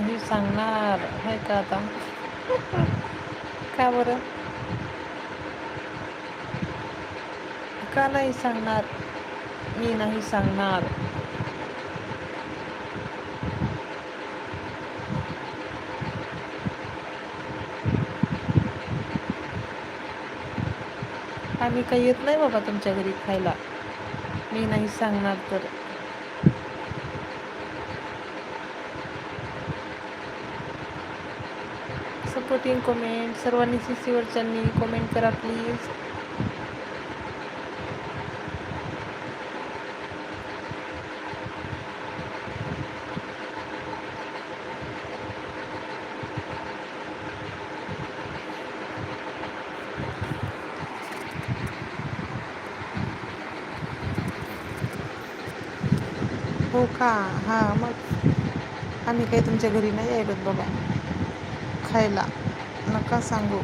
नाही सांगणार आहे का आता. का बरं? का नाही सांगणार? मी नाही सांगणार. आम्ही काही येत नाही बाबा तुमच्या घरी खायला. मी नाही सांगणार तर. सपोर्टिंग कमेंट सर्वांनी सीसीवरच्यांनी कमेंट करा प्लीज. हो का? हां मग आम्ही काही तुमच्या घरी नाही यायलोत बाबा खायला. नका सांगू.